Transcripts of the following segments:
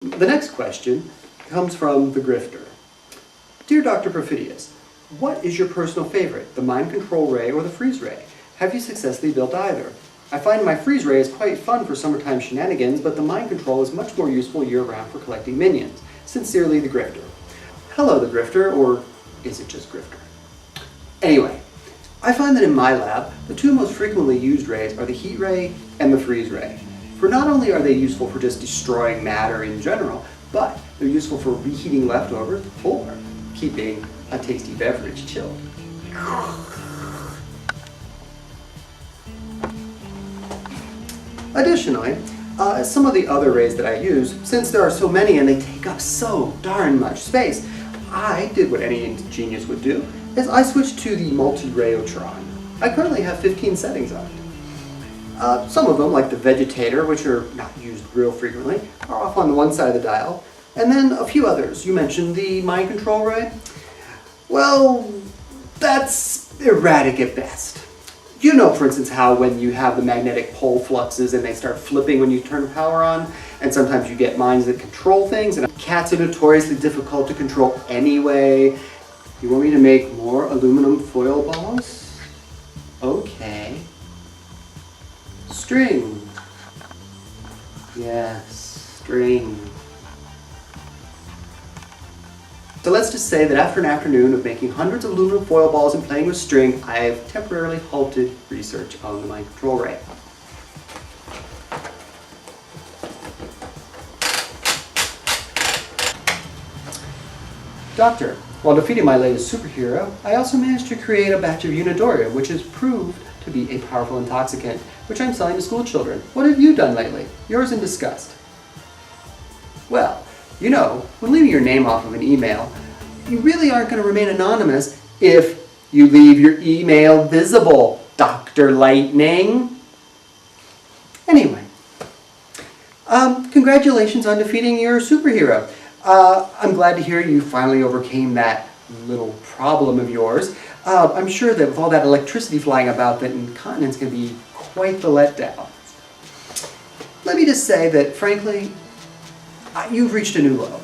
The next question comes from the grifter. Dear Dr. Perfidious, what is your personal favorite, the mind control ray or the freeze ray? Have you successfully built either? I find my freeze ray is quite fun for summertime shenanigans, but the mind control is much more useful year-round for collecting minions. Sincerely, the grifter. Hello, the grifter, or is it just grifter? Anyway, I find that in my lab, the two most frequently used rays are the heat ray and the freeze ray. For not only are they useful for just destroying matter in general, but they're useful for reheating leftovers or keeping a tasty beverage chilled. Additionally, some of the other rays that I use, since there are so many and they take up so darn much space, I did what any genius would do, is I switched to the multi-rayotron. I currently have 15 settings on it. Some of them, like the vegetator, which are not used real frequently, are off on the one side of the dial. And then a few others. You mentioned the mind control ray. Well, that's erratic at best. You know, for instance, how when you have the magnetic pole fluxes and they start flipping when you turn the power on, and sometimes you get minds that control things, and cats are notoriously difficult to control anyway. You want me to make more aluminum foil balls? Okay. String. Yes, string. So let's just say that after an afternoon of making hundreds of aluminum foil balls and playing with string, I've temporarily halted research on the mind control ray. Doctor, while defeating my latest superhero, I also managed to create a batch of Unidorium, which has proved to be a powerful intoxicant, which I'm selling to school children. What have you done lately? Yours in disgust. Well, you know, when leaving your name off of an email, you really aren't going to remain anonymous if you leave your email visible, Dr. Lightning. Anyway, congratulations on defeating your superhero. I'm glad to hear you finally overcame that little problem of yours. I'm sure that with all that electricity flying about, that incontinence can be quite the letdown. Let me just say that, frankly, you've reached a new low.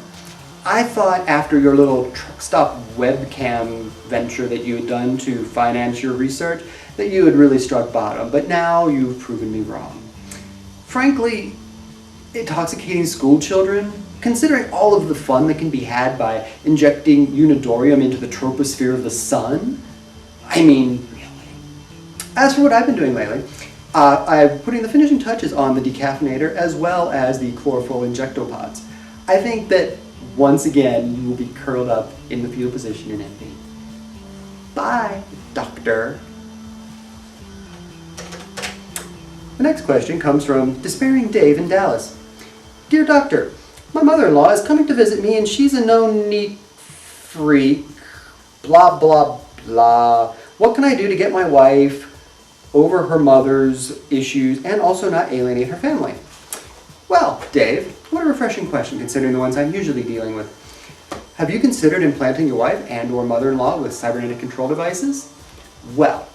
I thought after your little truck stop webcam venture that you had done to finance your research that you had really struck bottom, but now you've proven me wrong. Frankly, intoxicating school children, considering all of the fun that can be had by injecting Unidorium into the troposphere of the sun, I mean, really. As for what I've been doing lately, I'm putting the finishing touches on the decaffeinator as well as the chlorophyll injectopods. I think that once again you will be curled up in the fetal position in envy. Bye, Doctor. The next question comes from Despairing Dave in Dallas. Dear Doctor, my mother-in-law is coming to visit me and she's a no-neat freak. Blah, blah, blah. What can I do to get my wife over her mother's issues and also not alienate her family? Well, Dave, what a refreshing question considering the ones I'm usually dealing with. Have you considered implanting your wife and or mother-in-law with cybernetic control devices? Well,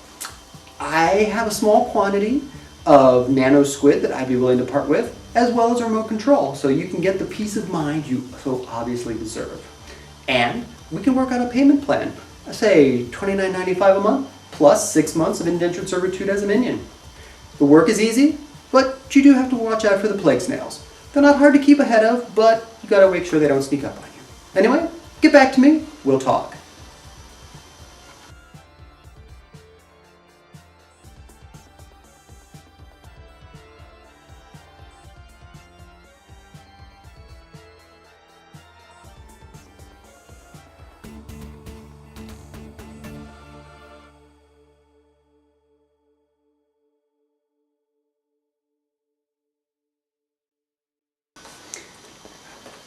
I have a small quantity of nano squid that I'd be willing to part with, as well as remote control, so you can get the peace of mind you so obviously deserve. And we can work out a payment plan, say $29.95 a month, plus 6 months of indentured servitude as a minion. The work is easy, but you do have to watch out for the plague snails. They're not hard to keep ahead of, but you gotta make sure they don't sneak up on you. Anyway, get back to me, we'll talk.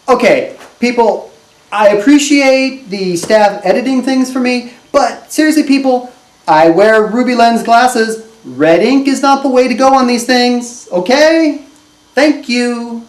Okay, people, I appreciate the staff editing things for me, but seriously, people, I wear ruby lens glasses. Red ink is not the way to go on these things, okay? Thank you.